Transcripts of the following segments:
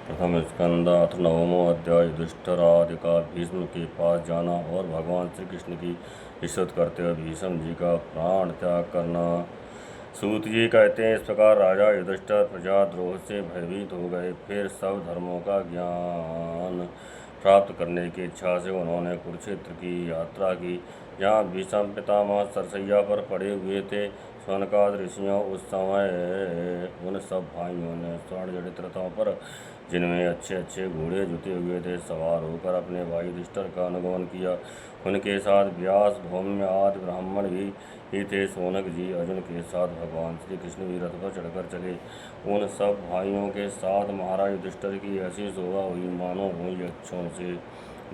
प्रथम स्कंद अथ नवमो अध्याय। युधिष्ठिरादि का भीष्म के पास जाना और भगवान श्री कृष्ण की इज्जत करते हुए भीष्म जी का प्राण त्याग करना। सूत जी कहते हैं, इस प्रकार राजा युधिष्ठिर प्रजाद्रोह से भयभीत हो गए। फिर सब धर्मों का ज्ञान प्राप्त करने की इच्छा से उन्होंने कुरुक्षेत्र की यात्रा की, जहाँ भीष्म पितामह सरसैया पर पड़े हुए थे। सनकादि ऋषियों उस समय उन सब भाइयों ने स्वर्ण जड़ित रथों पर, जिनमें अच्छे अच्छे घोड़े जुते हुए थे, सवार होकर अपने भाई युधिष्ठिर का अनुगमन किया। उनके साथ व्यास, धौम्य आदि ब्राह्मण भी थे। सोनक जी अर्जुन के साथ भगवान श्री कृष्ण भी रथ पर चढ़कर चले। उन सब भाइयों के साथ महाराज युधिष्ठिर की ऐसी शोभा हुई मानो वो यक्षों से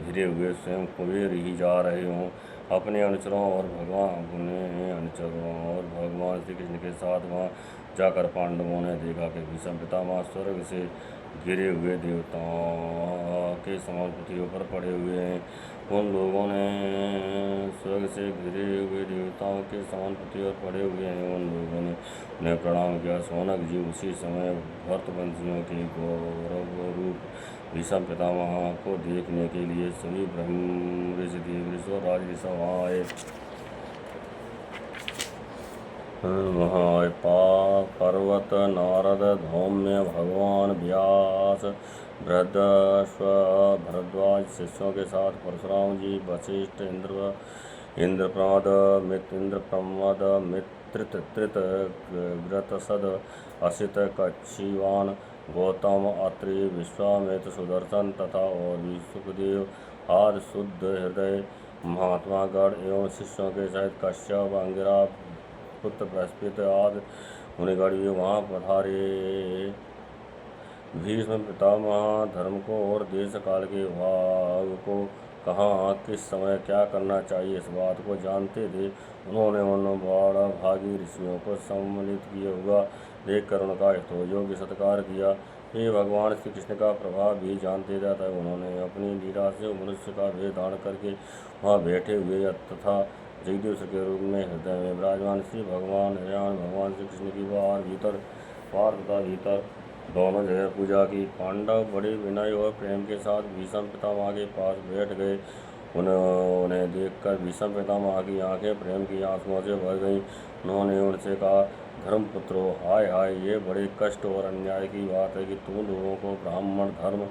घिरे हुए स्वयं कुबेर ही जा रहे हों। अपने अनुचरों और भगवान श्री कृष्ण के साथ वहाँ जाकर पांडवों ने देखा कि भीष्म पितामह स्वर्ग से गिरे हुए देवताओं के समान पृथ्वी पर पड़े हुए हैं। उन लोगों ने स्वर्ग से गिरे हुए देवताओं के समान पृथ्वी पर पड़े हुए हैं। उन लोगों ने उन्हें प्रणाम किया। सोनक जी उसी समय भरतवंशियों के गौरव रूप भीष्म पितामह को देखने के लिए सभी ब्रह्म ऋषि, देव ऋषि और राज ऋषि वहाँ आए। पर्वत, नारद, धौम्य, भगवान व्यास, भरद्वाज शिष्यों के साथ परशुराम जी, वशिष्ठ, इंद्रप्रमद, मित्रतृत, घृतसद, असित, कच्छिवान, गौतम, अत्रि, विश्वामित्र, सुदर्शन तथा और भी सुखदेव आदि शुद्ध हृदय महात्मागण एवं शिष्यों के सहित कश्यप, अंगिरा, पुत्र बृहस्पति आदि मुनिगण भी वहाँ पधारे। भीष्म पितामह धर्म को और देश काल के भाग को कहाँ किस समय क्या करना चाहिए इस बात को जानते थे। उन्होंने उन बड़ा भागी ऋषियों को सम्मिलित किए हुआ देखकर उनका यथोयोग्य सत्कार किया। वे भगवान श्री कृष्ण का प्रभाव भी जानते थे, तथा उन्होंने अपनी लीला से मनुष्य का भेद धारण करके वहाँ बैठे हुए तथा जगदीश के रूप में हृदय में विराजमान श्री भगवान भगवान श्री कृष्ण की पार तथा भीतर दोनों जगह पूजा की। पांडव बड़े विनय और प्रेम के साथ भीष्म पितामह के पास बैठ गए। उन्हें देखकर भीष्म पितामह की आंखें प्रेम की आंसुओं से भर गईं। उन्होंने उनसे कहा, धर्मपुत्रों, हाय हाय, ये बड़े कष्ट और अन्याय की बात है कि तुम लोगों को ब्राह्मण धर्म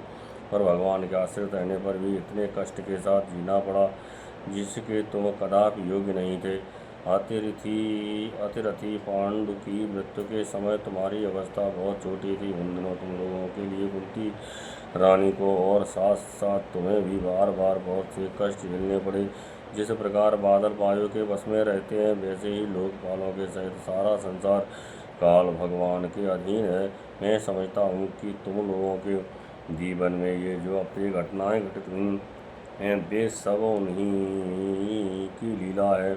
और भगवान के आश्रित रहने पर भी इतने कष्ट के साथ जीना पड़ा, जिसके तुम कदापि योग्य नहीं थे। अतिरथी पांडु की मृत्यु के समय तुम्हारी अवस्था बहुत छोटी थी। उन दिनों तुम लोगों के लिए कुंती रानी को और साथ साथ तुम्हें भी बार बार बहुत से कष्ट झेलने पड़े। जिस प्रकार बादल वायु के वश में रहते हैं, वैसे ही लोकपालों के सहित सारा संसार काल भगवान के अधीन है। मैं समझता हूँ कि तुम लोगों के जीवन में ये जो अप्रिय घटनाएं घटित हुई हैं, वे सब उन्हीं की लीला है।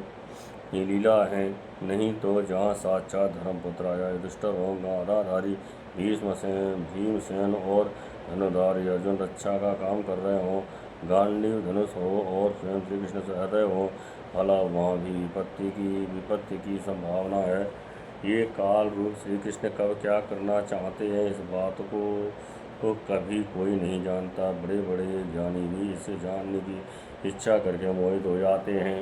ये लीला है, नहीं तो जहाँ साक्षात धर्मपुत्र राजा युधिष्ठिर हो, गदाधारी भीमसेन और धनुधारी अर्जुन रक्षा का काम कर रहे हों, गांडीव धनुष हो और स्वयं श्री कृष्ण सहृदय हो, भला वहाँ भी विपत्ति की संभावना है। ये काल रूप श्री कृष्ण कब क्या करना चाहते हैं, इस बात को कभी कोई नहीं जानता। बड़े बड़े ज्ञानी भी इसे जानने की इच्छा करके मोहित हो जाते हैं।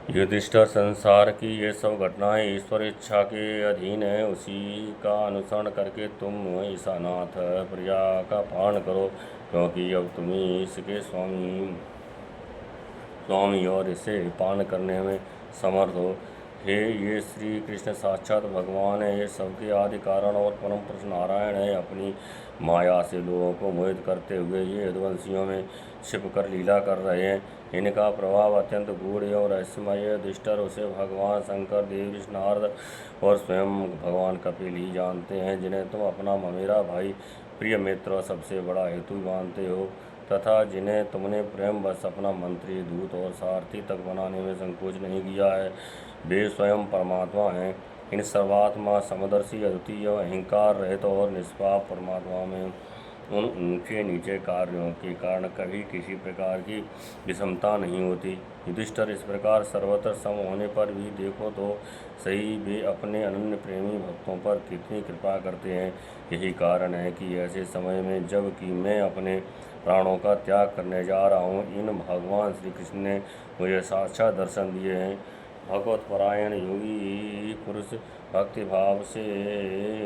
युधिष्ठिर, संसार की ये सब घटनाएं ईश्वर इच्छा के अधीन है। उसी का अनुसरण करके तुम इस अनाथ प्रजा का पालन करो, क्योंकि अब तुम ही इसके स्वामी और इसे पालन करने में समर्थ हो। हे, ये श्री कृष्ण साक्षात भगवान है। ये सबके आदि कारण और परम पुरुष नारायण है। अपनी माया से लोगों को मोहित करते हुए ये यदुवंशियों में छिप कर लीला कर रहे हैं। इनका प्रभाव अत्यंत गूढ़ और रहस्यमय है। युधिष्ठिर, उसे भगवान शंकर, देव ऋषि नारद और स्वयं भगवान कपिल ही जानते हैं, जिन्हें तुम अपना ममेरा भाई, प्रिय मित्र और सबसे बड़ा हेतु मानते हो, तथा जिन्हें तुमने प्रेम बस अपना मंत्री, दूत और सारथी तक बनाने में संकोच नहीं किया है। वे स्वयं परमात्मा हैं। इन सर्वात्मा, समदर्शी, अद्वितीय, अहंकार रहित और निष्पाप परमात्मा में उन ऊंचे नीचे कार्यों के कारण कभी किसी प्रकार की विषमता नहीं होती। युधिष्ठिर, इस प्रकार सर्वत्र सम होने पर भी देखो तो सही वे अपने अनन्य प्रेमी भक्तों पर कितनी कृपा करते हैं। यही कारण है कि ऐसे समय में जब कि मैं अपने प्राणों का त्याग करने जा रहा हूँ, इन भगवान श्री कृष्ण ने मुझे साक्षात दर्शन दिए हैं। भगवत परायण योगी पुरुष भक्ति भाव से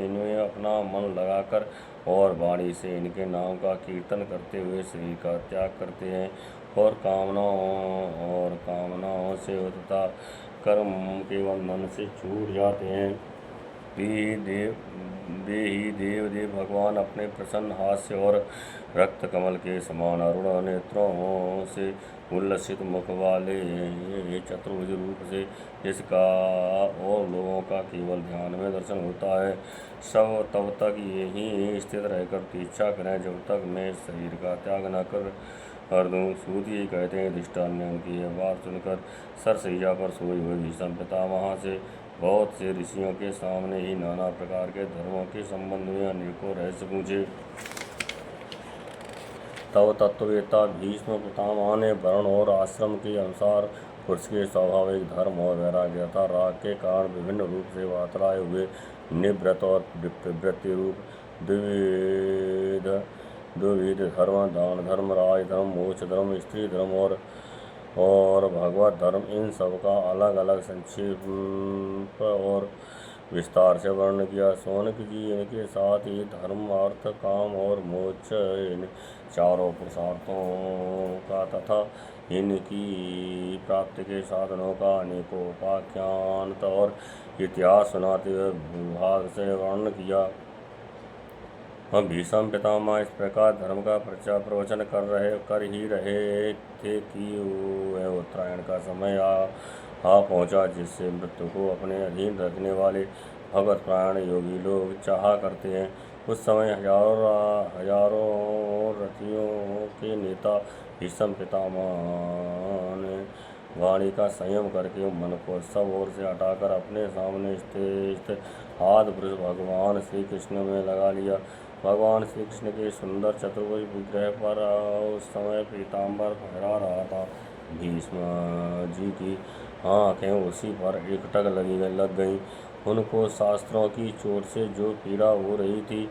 इनमें अपना मन लगाकर और वाणी से इनके नाम का कीर्तन करते हुए शरीर का त्याग करते हैं और कामनाओं से तथा कर्म के बंधन से छूट जाते हैं। वे ही देव भगवान अपने प्रसन्न हास्य और रक्त कमल के समान अरुण नेत्रों से उल्लसित मुख वाले चतुर्भुज रूप से जिसका और लोगों का केवल ध्यान में दर्शन होता है, सब तब तक यही स्थित रहकर प्रतीक्षा करें जब तक मैं शरीर का त्याग न कर दूँ। सूत ये कहते हैं, युधिष्ठिर ने उनकी यह बात सुनकर सरसैया पर सोए हुए भीष्म पितामह से बहुत से ऋषियों के सामने ही नाना प्रकार के धर्मों के संबंध में अनेकों रहस्य पूछे। तब तत्ववेत्ता भीष्म पितामह ने वर्ण और आश्रम के अनुसार पुरुष के स्वाभाविक धर्म और वैराग्य तथा राग के कारण विभिन्न रूप से बतलाए हुए निवृत्त और प्रवृत्ति रूप द्विविध धर्म, दान धर्म, राज धर्म, मोक्ष धर्म, स्त्री धर्म और भगवत धर्म, इन सब का अलग अलग संक्षेप और विस्तार से वर्णन किया। शौनक जी इनके साथ ही धर्म, अर्थ, काम और मोक्ष, इन चारों पुरुषार्थों का तथा इनकी प्राप्ति के साधनों का अनेकों उपाख्यान और इतिहास सुनाते हुए भूभाग से वर्णन किया। हम भीष्म पितामह इस प्रकार धर्म का प्रवचन कर ही रहे थे कि वह उत्तरायण का समय आ पहुंचा, जिससे मृत्यु को अपने अधीन रखने वाले भगवत प्राण योगी लोग चाहा करते हैं। उस समय हजारों रथियों के नेता भीष्म पितामह ने वाणी का संयम करके मन को सब ओर से हटाकर अपने सामने स्थित आदि पुरुष भगवान श्री कृष्ण में लगा लिया। भगवान श्री कृष्ण के सुंदर चतुर्भुज विग्रह पर उस समय पीताम्बर फहरा रहा था। भीष्म जी की आँखें उसी पर एकटक लग गईं। उनको शस्त्रों की चोट से जो पीड़ा हो रही थी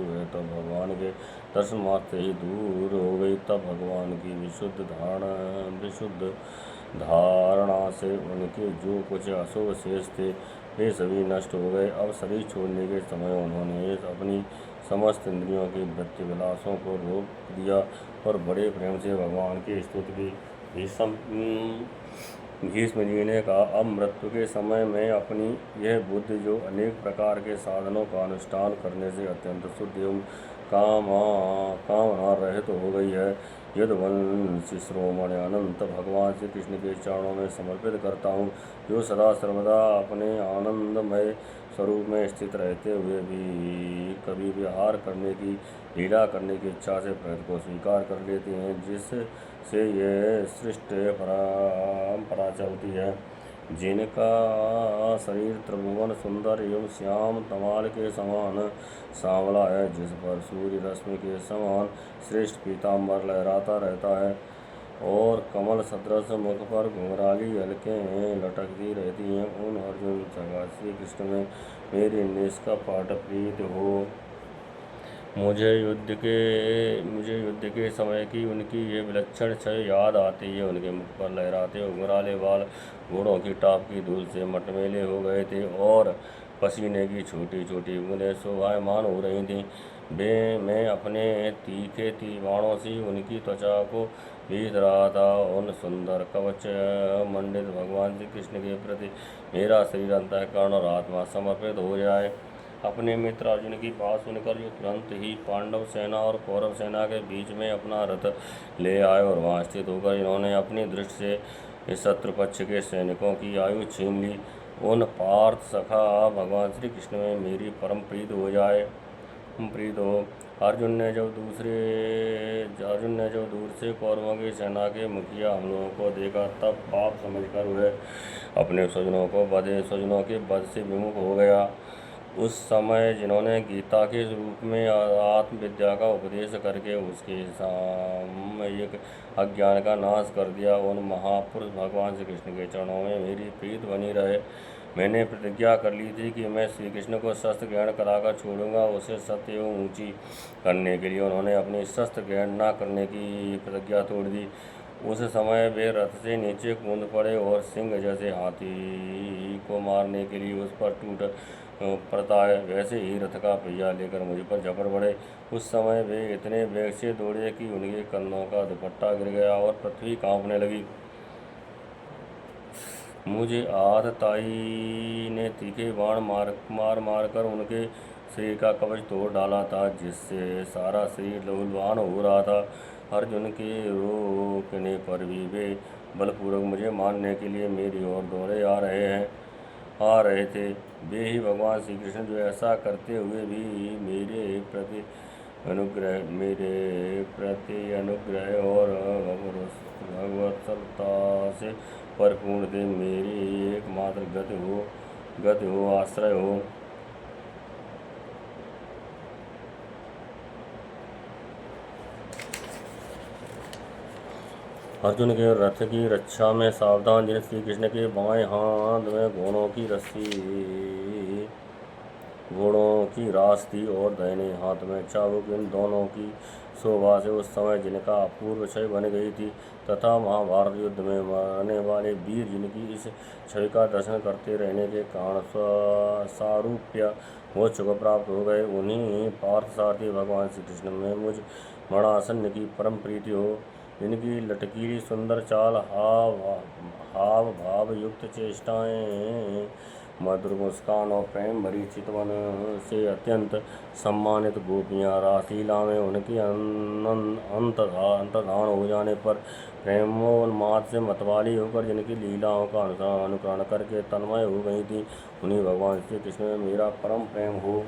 वह तो भगवान के दर्शन मात्र ही दूर हो गई। तब भगवान की विशुद्ध धारणा से उनके जो कुछ अशुभ शेष थे वे सभी नष्ट हो गए। अब शरीर छोड़ने के समय उन्होंने अपनी समस्त इंद्रियों की वृत्ति विलासों को रोक दिया और बड़े प्रेम से भगवान की स्तुति की। भीष्म जी ने कहा, अब मृत्यु के समय में अपनी यह बुद्धि जो अनेक प्रकार के साधनों का अनुष्ठान करने से अत्यंत शुद्ध एवं कामना रहित हो गई है, यदुवंशी शिरोमणि अनंत भगवान श्री कृष्ण के चरणों में समर्पित करता हूँ, जो सदा सर्वदा अपने आनंदमय स्वरूप में स्थित रहते हुए भी कभी विहार करने की लीला करने की इच्छा से प्रयत्न को स्वीकार कर लेते हैं, जिससे यह सृष्टि परंपरा चलती है। जिनका शरीर त्रिभुवन सुंदर एवं श्याम तमाल के समान सांवला है, जिस पर सूर्य रश्मि के समान श्रेष्ठ पीताम्बर लहराता रहता है और कमल सदृश मुख पर घुंघराली अलकें लटकती रहती हैं, उन अर्जुन सखा श्री कृष्ण में मेरी निष्कपट प्रीति हो। मुझे युद्ध के समय की उनकी ये विलक्षण छवि याद आती है। उनके मुख पर लहराते घुंघराले बाल घोड़ों की टाप की धूल से मटमेले हो गए थे और पसीने की छोटी छोटी बूंदें शोभायमान हो रही थीं। मैं अपने तीखे तीबाणों से उनकी त्वचा को बीध रहा था। उन सुंदर कवच मंडित भगवान श्री कृष्ण के प्रति मेरा शरीर, अंतःकरण और आत्मा समर्पित हो जाए। अपने मित्र अर्जुन की बात सुनकर जो तुरंत ही पांडव सेना और कौरव सेना के बीच में अपना रथ ले आए और वहां स्थित होकर इन्होंने अपनी दृष्टि से शत्रु पक्ष के सैनिकों की आयु छीन ली। उन पार्थ सखा भगवान श्री कृष्ण में मेरी परम प्रीत हो। अर्जुन ने जब दूर से कौरवों की सेना के मुखिया हम लोगों को देखा, तब पाप समझकर वह अपने स्वजनों के वध से विमुख हो गया। उस समय जिन्होंने गीता के रूप में आत्मविद्या का उपदेश करके उसके सामयिक अज्ञान का नाश कर दिया, उन महापुरुष भगवान श्री कृष्ण के चरणों में मेरी प्रीत बनी रहे। मैंने प्रतिज्ञा कर ली थी कि मैं श्री कृष्ण को शस्त्र ग्रहण कराकर छोड़ूंगा। उसे सत्य एवं ऊंची करने के लिए उन्होंने अपनी शस्त्र ग्रहण न करने की प्रतिज्ञा तोड़ दी। उस समय वे रथ से नीचे कूद पड़े और सिंह जैसे हाथी को मारने के लिए उस पर टूट पड़ता है, वैसे ही रथ का पहिया लेकर मुझ पर झपट पड़े। उस समय वे इतने वेग से दौड़े कि उनके कंधों का दुपट्टा गिर गया और पृथ्वी कांपने लगी। मुझे आतताई ने तीखे बाण मार कर उनके शरीर का कवच तोड़ डाला था, जिससे सारा शरीर लहूलुहान हो रहा था। अर्जुन के रोकने पर भी वे बलपूर्वक मुझे मारने के लिए मेरी ओर दौड़े आ रहे थे। वे ही भगवान श्री कृष्ण जो ऐसा करते हुए भी मेरे प्रति अनुग्रह और भगवत्सलता से परिपूर्ण थे, मेरी एकमात्र गति हो आश्रय हो। अर्जुन के रथ की रक्षा में सावधान जिन श्री कृष्ण के बाएं हाथ में घोड़ों की रास थी और दाहिने हाथ में चाबुक, इन दोनों की शोभा से उस समय जिनका अपूर्व छवि बन गई थी, तथा महाभारत युद्ध में मरने वाले वीर जिनकी इस छवि का दर्शन करते रहने के कारण सारूप्य वो चुक प्राप्त हो गए, उन्हीं पार्थसारथी भगवान श्री कृष्ण में मुझ मरणासन्न की परम प्रीति हो। इनकी लटकीली सुंदर चाल, हाव भाव युक्त चेष्टाएं, मधुर मुस्कान और प्रेम भरी चितवन से अत्यंत सम्मानित गोपियाँ रासलीला में उनके अंतर्धान हो जाने पर प्रेमोन्माद से मतवाली होकर जिनकी लीलाओं का अनुकरण करके तन्मय हो गई थी, उन्हीं भगवान श्री कृष्ण में मेरा परम प्रेम हो।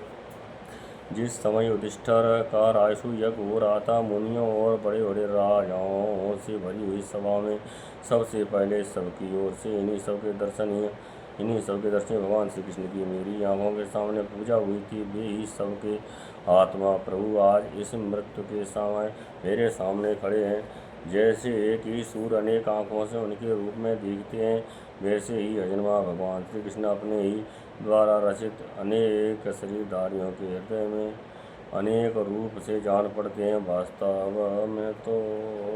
जिस समय युधिष्ठिर का राजसूय यज्ञ हो रहा था, मुनियों और बड़े बड़े राजाओं से भरी हुई सभा में सबसे पहले सबकी ओर से इन्हीं सबके दर्शन भगवान श्री कृष्ण की मेरी आंखों के सामने पूजा हुई थी। वे ही सबके आत्मा प्रभु आज इस मृत्यु के समय मेरे सामने खड़े हैं। जैसे एक ही सूर्य अनेक आँखों से उनके रूप में दिखते हैं, वैसे ही अजन्मा भगवान श्री कृष्ण अपने ही द्वारा रचित अनेक शरीरधारियों के हृदय में अनेक रूप से जान पड़ते हैं। वास्तव में तो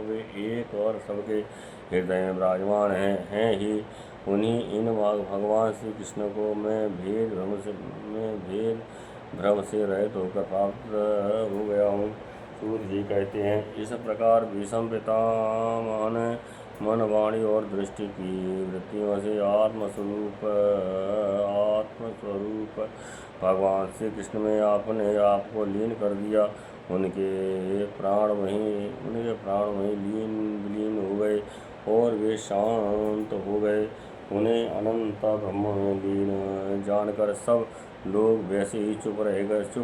वे एक और सबके हृदय में विराजमान हैं ही। उन्हीं इन भगवान श्री कृष्ण को मैं भेद भ्रम से रहित होकर प्राप्त हो गया हूँ। सूर्य जी कहते हैं, इस प्रकार विषम पितामह ने मन वाणी और दृष्टि की वृत्तियों से आत्मस्वरूप भगवान श्री कृष्ण में अपने आप को लीन कर दिया। उनके प्राण वहीं विलीन हो गए और वे शांत हो गए। उन्हें अनंत ब्रह्म में लीन जानकर सब लोग वैसे ही चुप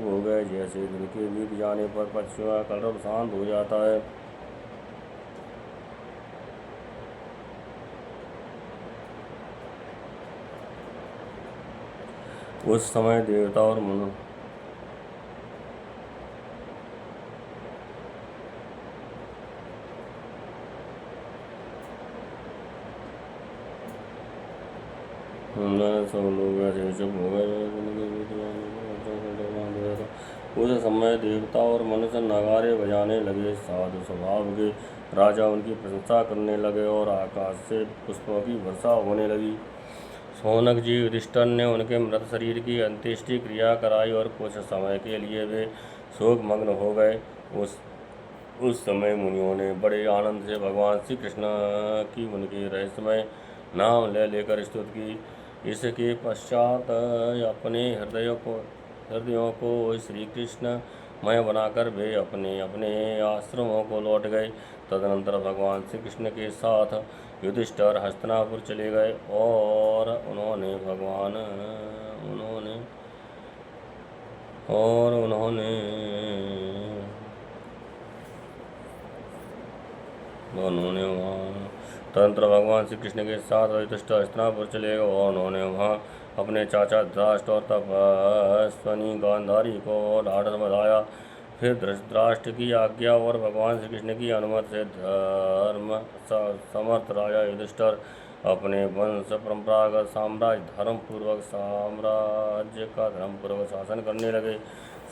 हो गए जैसे दिन के बीत जाने पर पक्षियों का कलरव शांत हो जाता है। उस समय देवता और मनु सब लोग ऐसे चुप हो गए। उस समय देवता और मनुष्य नगारे बजाने लगे, साधु स्वभाव के राजा उनकी प्रशंसा करने लगे और आकाश से पुष्पों की वर्षा होने लगी। सौनक जी युधिष्ठिर ने उनके मृत शरीर की अंत्येष्टि क्रिया कराई और कुछ समय के लिए वे शोकमग्न हो गए। उस समय मुनियों ने बड़े आनंद से भगवान श्री कृष्ण की उनके रहस्यमय नाम लेकर स्तुति की। इसके पश्चात अपने हृदयों को श्री कृष्ण मय बनाकर वे अपने अपने आश्रमों को लौट गए। तदनंतर भगवान श्री कृष्ण के साथ युधिष्ठिर हस्तिनापुर चले गए और उन्होंने तदनंतर भगवान श्री कृष्ण के साथ युधिष्ठिर हस्तिनापुर चले गए और उन्होंने वहाँ अपने चाचा धृतराष्ट्र और तपस्विनी गांधारी को ढाढ़स बधाया। फिर धृतराष्ट्र की आज्ञा और भगवान श्री कृष्ण की अनुमति से धर्म समर्थ राजा युधिष्ठिर अपने वंश परंपरागत साम्राज्य का धर्मपूर्वक शासन करने लगे।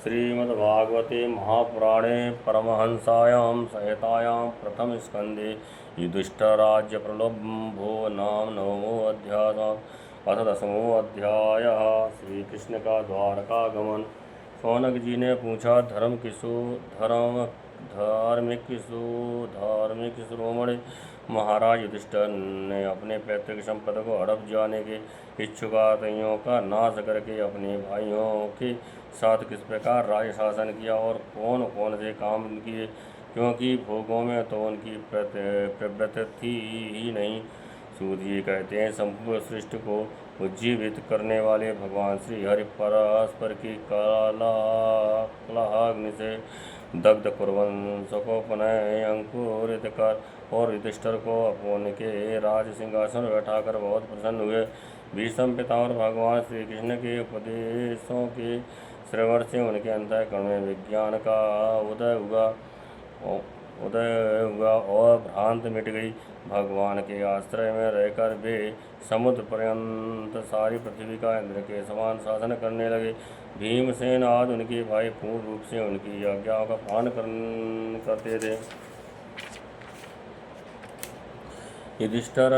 श्रीमद्भागवते महापुराणे परमहंसायां संहितायां प्रथम स्कंदे युधिष्ठिराज्य प्रलोभो नाम नवमोऽध्यायः। अथ दसमोऽध्यायः। श्री कृष्ण का द्वारकागमन। शौनक जी ने पूछा, धार्मिक शिरोमणि महाराज युधिष्ठिर ने अपने पैतृक संपदा को हड़प जाने के इच्छुक आतंकियों का नाश करके अपने भाइयों के साथ किस प्रकार राज्य शासन किया और कौन कौन से काम किए, क्योंकि भोगों में तो उनकी प्रवृत्ति थी ही नहीं। सूत जी कहते हैं, संपूर्ण सृष्टि को उज्जीवित करने वाले भगवान श्री हरि परस्पर की कलहाग्नि से दग्ध कुरुवंश को पुनः अंकुरित कर और युधिष्ठिर को उनके राज सिंहासन बैठाकर बहुत प्रसन्न हुए। भीष्म पितामह भगवान श्री कृष्ण के उपदेशों के श्रवण से उनके अंतःकरण में विज्ञान का उदय हुआ और भ्रांत मिट गई। भगवान के आश्रय में रहकर वे समुद्र पर्यंत सारी पृथ्वी का इंद्र के समान शासन करने लगे। भीमसेन आदि उनके भाई पूर्ण रूप से उनकी आज्ञाओं का पालन करते थे। युधिष्ठिर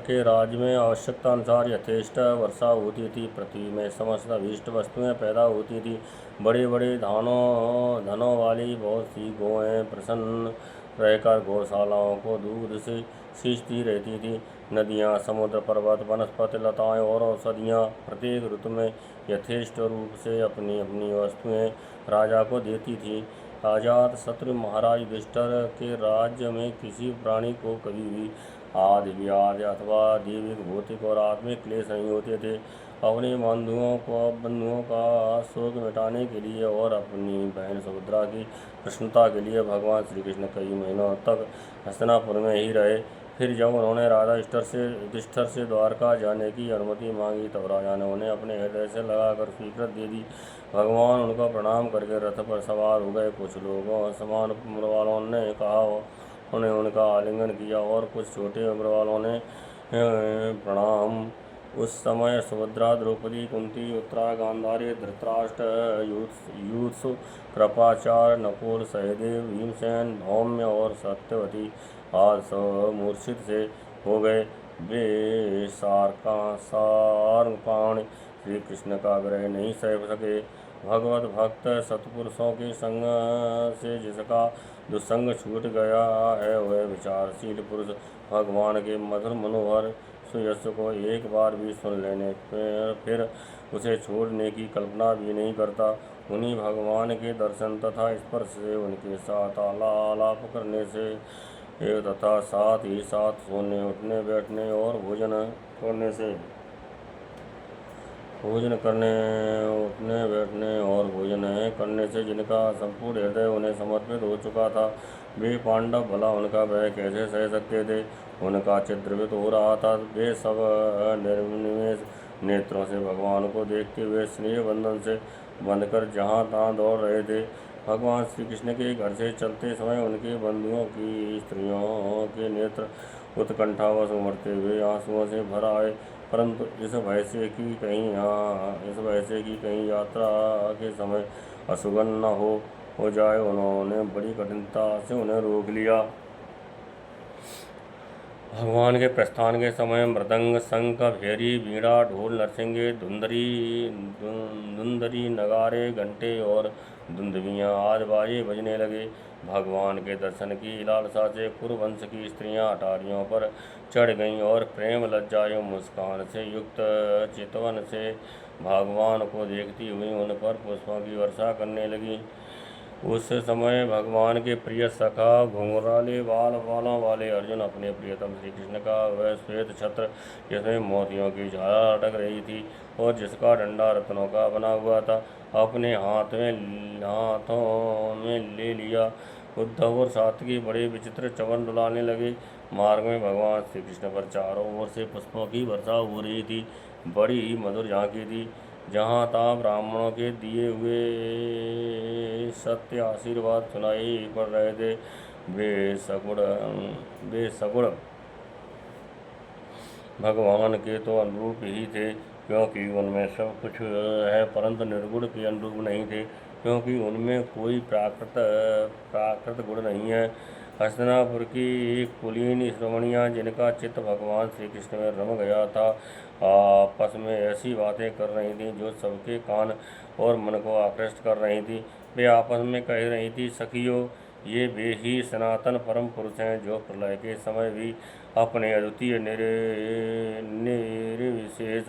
के राज्य में आवश्यकता अनुसार यथेष्ट वर्षा होती थी। पृथ्वी में समस्त अभीष्ट वस्तुएं पैदा होती थी। बड़े बड़े धनों वाली बहुत सी गौएं प्रसन्न रहकर गौशालाओं को दूध से सींचती रहती थी। नदियाँ, समुद्र, पर्वत, वनस्पति, लताएं और औषधियाँ प्रत्येक ऋतु में यथेष्ट रूप से अपनी अपनी वस्तुएं राजा को देती थी। अजात शत्रु महाराज युधिष्ठिर के राज्य में किसी प्राणी को कभी भी आदि व्याधि अथवा दैविक, भौतिक और आत्मिक क्लेश नहीं होते थे। अपने बंधुओं का शोक मिटाने के लिए और अपनी बहन सुभद्रा की प्रसन्नता के लिए भगवान श्री कृष्ण कई महीनों तक हस्तिनापुर में ही रहे। फिर जब उन्होंने राजा युधिष्ठिर से द्वारका जाने की अनुमति मांगी, तब राजा ने उन्हें अपने हृदय से लगाकर स्वीकृति दे दी। भगवान उनका प्रणाम करके रथ पर सवार हो गए। कुछ लोगों समान उम्र वालों ने कहा उन्हें उनका आलिंगन किया और कुछ छोटे उम्र वालों ने प्रणाम। उस समय सुभद्रा, द्रौपदी, कुंती, उत्तरा, गांधारी, धृतराष्ट्र, युत्सु, कृपाचार्य, नकुल, सहदेव, भीमसेन, धौम्य और सत्यवती आज सब मूर्छित से हो गए। वे सारंगपाणि श्री कृष्ण का विरह नहीं सह सके। भगवत भक्त सत्पुरुषों के संग से जिसका दुस्संग छूट गया है, वह विचारशील पुरुष भगवान के मधुर मनोहर सुयश को एक बार भी सुन लेने पर फिर उसे छोड़ने की कल्पना भी नहीं करता। उन्हीं भगवान के दर्शन तथा स्पर्श से, उनके साथ आलाप करने से तथा साथ ही साथ सोने, उठने, बैठने और भोजन करने से जिनका संपूर्ण हृदय उन्हें समर्पित हो चुका था, वे पांडव भला उनका भय कैसे सह सकते थे। उनका चित्रवित हो रहा था। वे सब निर्निमेष नेत्रों से भगवान को देखते हुए स्नेह बंधन से बंधकर जहाँ तहाँ दौड़ रहे थे। भगवान श्री कृष्ण के घर से चलते समय उनके बंधुओं की स्त्रियों के नेत्र उत्कंठावश उमड़ते हुए आंसुओं से भर आए, परंतु इस भय से कि कहीं यात्रा के समय अशुभन न हो जाए, उन्होंने बड़ी कठिनता से उन्हें रोक लिया। भगवान के प्रस्थान के समय मृदंग, शंख, भेरी, बीड़ा, ढोल, नरसिंगे, धुंदरी, नगारे, घंटे और धुंदवियाँ आदि बाजे बजने लगे। भगवान के दर्शन की लालसा से कुरुवंश की स्त्रियां अटारियों पर चढ़ गईं और प्रेम, लज्जा एवं मुस्कान से युक्त चितवन से भगवान को देखती हुई उन पर पुष्पों की वर्षा करने लगीं। उस समय भगवान के प्रिय सखा घुंघराले बालों वाले अर्जुन अपने प्रियतम श्री कृष्ण का वह श्वेत छत्र, जिसमें मोतियों की झालर अटक रही थी और जिसका डंडा रत्नों का बना हुआ था, अपने हाथों में ले लिया। उद्धव और सात्विकी बड़े विचित्र चवन डुलाने लगे। मार्ग में भगवान श्री कृष्ण पर चारों ओर से पुष्पों की वर्षा हो रही थी। बड़ी ही मधुर झांकी थी। जहाँ तहाँ ब्राह्मणों के दिए हुए सत्य आशीर्वाद सुनाई पड़ रहे थे। वे सगुण भगवान के तो अनुरूप ही थे, क्योंकि उनमें सब कुछ है, परंतु निर्गुण के अनुरूप नहीं थे, क्योंकि उनमें कोई प्राकृत गुण नहीं है। हस्तिनापुर की कुलीन श्रमणियाँ, जिनका चित्त भगवान श्री कृष्ण में रम गया था, आपस में ऐसी बातें कर रही थीं जो सबके कान और मन को आकृष्ट कर रही थी। वे आपस में कह रही थी, सखियों, ये वे ही सनातन परम पुरुष हैं जो प्रलय के समय भी अपने अद्वितीय निर्विशेष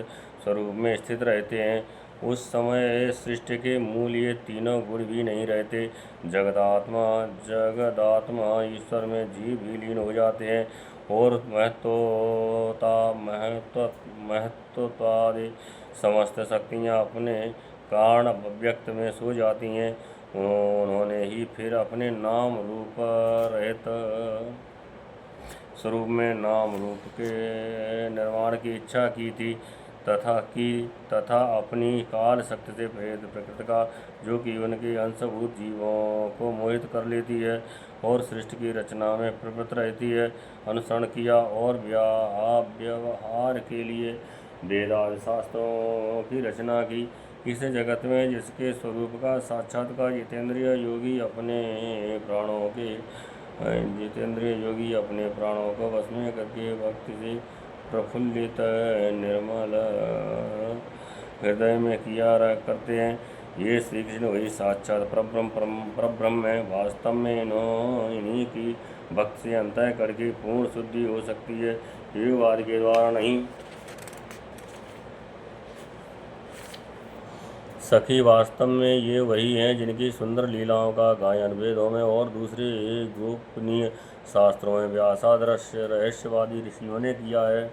स्वरूप में स्थित रहते हैं। उस समय सृष्टि के मूल ये तीनों गुण भी नहीं रहते। जगदात्मा ईश्वर में जीव भी लीन हो जाते हैं और महत्वतादि समस्त शक्तियाँ अपने कारण अव्यक्त में सो जाती हैं। उन्होंने ही फिर अपने नाम रूप रहित स्वरूप में नाम रूप के निर्माण की इच्छा की थी, तथा अपनी काल शक्ति से प्रेरित प्रकृति का, जो कि उनके अंशभूत जीवों को मोहित कर लेती है और सृष्टि की रचना में प्रवृत्त रहती है, अनुसरण किया और व्यवहार के लिए वेदादि शास्त्रों की रचना की। इस जगत में जिसके स्वरूप का साक्षात्कार जितेंद्रिय योगी अपने प्राणों को वश में करके भक्ति से प्रफुल्लित निर्मल हृदय में किया करते हैं। ये श्री कृष्ण वही साक्षात परब्रह्म है। वास्तव में इन्हीं की भक्ति से अंतःकरण की पूर्ण शुद्धि हो सकती है, योगवाद के द्वारा नहीं। सखी, वास्तव में ये वही हैं जिनकी सुंदर लीलाओं का गायन वेदों में और दूसरे गोपनीय शास्त्रों में व्यासाद रहस्यवादी ऋषियों ने किया है,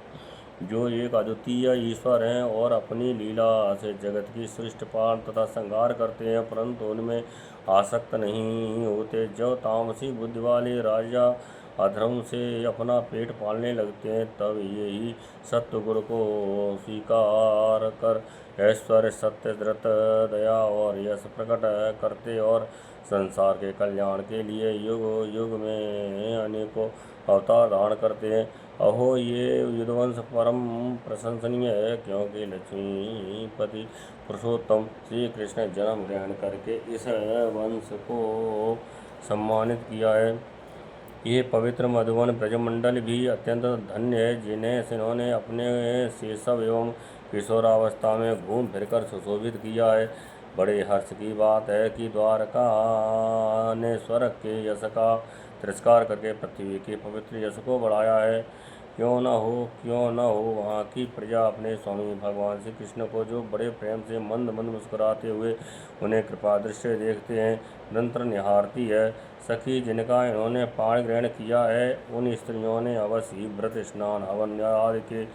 जो एक अद्वितीय ईश्वर हैं और अपनी लीला से जगत की सृष्टि पालन तथा संहार करते हैं, परंतु उनमें आसक्त नहीं होते। जब तामसी बुद्धि वाले राजा अधर्म से अपना पेट पालने लगते हैं, तब यही सत्य गुण को स्वीकार कर ऐश्वर्य, सत्य, धृत, दया और यश प्रकट करते और संसार के कल्याण के लिए युग युग में अनेकों अवतार धारण करते हैं। अहो, ये युद्धवंश परम प्रशंसनीय है, क्योंकि लक्ष्मीपति पुरुषोत्तम श्री कृष्ण जन्म ग्रहण करके इस वंश को सम्मानित किया है। ये पवित्र मधुवन ब्रजमंडल भी अत्यंत धन्य है, जिन्हें इन्होंने अपने शैशव एवं किशोरावस्था में घूम फिरकर सुशोभित किया है। बड़े हर्ष की बात है कि द्वारका ने स्वर्ग के यश का तिरस्कार करके पृथ्वी के पवित्र यश को बढ़ाया है। क्यों न हो वहाँ की प्रजा अपने स्वामी भगवान श्री कृष्ण को, जो बड़े प्रेम से मंद मंद मुस्कुराते हुए उन्हें कृपा दृश्य देखते हैं, निरंतर निहारती है। सखी, जिनका इन्होंने पाण ग्रहण किया है, उन स्त्रियों ने अवश्य ही व्रत, स्नान, हवन आदि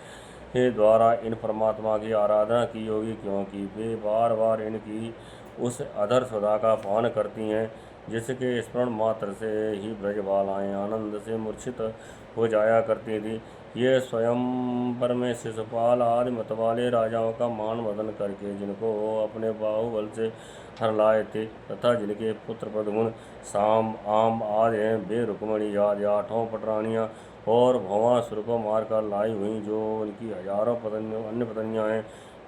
के द्वारा इन परमात्मा की आराधना की होगी, क्योंकि वे बार बार इनकी उस अधर सुधा का पान करती हैं, जिसके स्मरण मात्र से ही ब्रजबालाएँ आनंद से मूर्छित हो जाया करती थी। ये स्वयंवर में शिशुपाल आदि मतवाले राजाओं का मान वदन करके जिनको अपने बाहुबल से हर लाए थे, तथा जिनके पुत्र प्रद्युम्न, साम, आम आदि हैं, वे रुक्मिणी आदि 8 पटरानियाँ और भवासुर को मारकर लाई हुई जो उनकी हजारों अन्य पत्नियाँ हैं,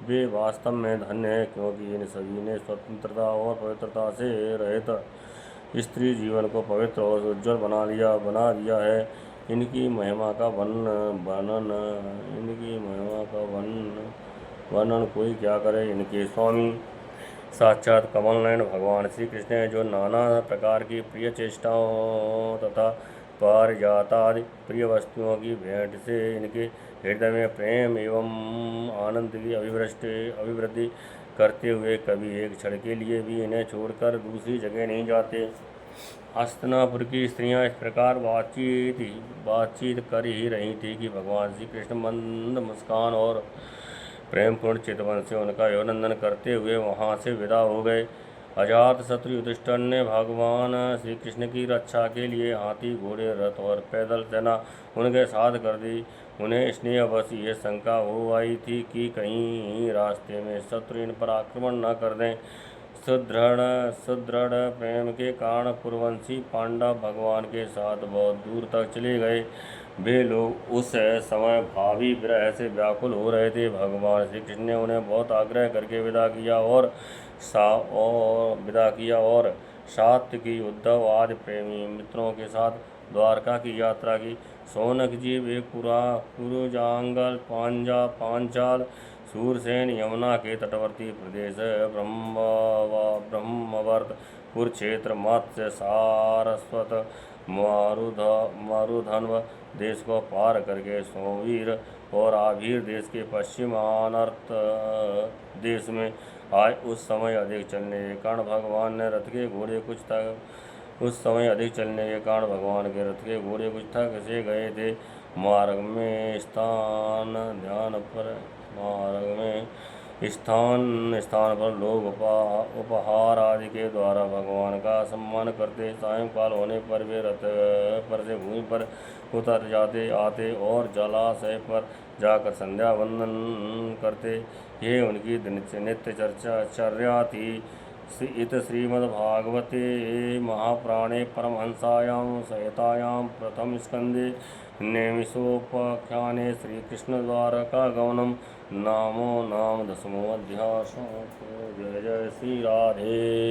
वे वास्तव में धन्य हैं, क्योंकि इन सभी ने स्वतंत्रता और पवित्रता से रहित स्त्री जीवन को पवित्र और उज्ज्वल बना दिया है। इनकी महिमा का वर्णन कोई क्या करे। इनके स्वामी साक्षात कमल नयन भगवान श्री कृष्ण हैं, जो नाना प्रकार की प्रिय चेष्टाओं तथा पारिजातादि प्रिय वस्तुओं की भेंट से इनके हृदय में प्रेम एवं आनंद की अभिवृद्धि करते हुए कभी एक क्षण के लिए भी इन्हें छोड़कर दूसरी जगह नहीं जाते। हस्तिनापुर की स्त्रियां इस प्रकार बातचीत कर ही रही थी कि भगवान श्री कृष्ण मंद मुस्कान और प्रेमपूर्ण चितवन से उनका अभिनंदन करते हुए वहां से विदा हो गए। अजात शत्रु युधिष्ठिर ने भगवान श्री कृष्ण की रक्षा के लिए हाथी, घोड़े, रथ और पैदल सेना उनके साथ कर दी। उन्हें स्नेहवश यह शंका हो आई थी कि कहीं रास्ते में शत्रु इन पर आक्रमण न कर दें। सुदृढ़ प्रेम के कारण कुरुवंशी पांडव भगवान के साथ बहुत दूर तक चले गए। वे लोग उस समय भावी विरह से व्याकुल हो रहे थे। भगवान श्री कृष्ण ने उन्हें बहुत आग्रह करके विदा किया और सात्विकी उद्धव आदि प्रेमी मित्रों के साथ द्वारका की यात्रा की। शौनक जी वे कुरुजांगल पांचाल सूरसेन यमुना के तटवर्ती प्रदेश ब्रह्मवर्त कुरुक्षेत्र मत्स्य सारस्वत मारुधन्व देश को पार करके सोवीर और आभीर देश के पश्चिमानर्त देश में आए। उस समय अधिक चलने के कारण भगवान के रथ के घोड़े कुछ थक से गए थे। मार्ग में स्थान पर लोग उपहार आदि के द्वारा भगवान का सम्मान करते। सायंकाल होने पर वे रथ पर से भूमि पर उतर जाते आते और जलाशय पर जाकर संध्या वंदन करते। यह उनकी नित्य चर्या थी। इत श्रीमद्भागवते महापुराणे परमहंसायां संहितायां प्रथम स्कंदे नैमिषोपाख्याने श्रीकृष्णद्वारकागमनं नाम 10वां अध्याय। जय जय श्री राधे।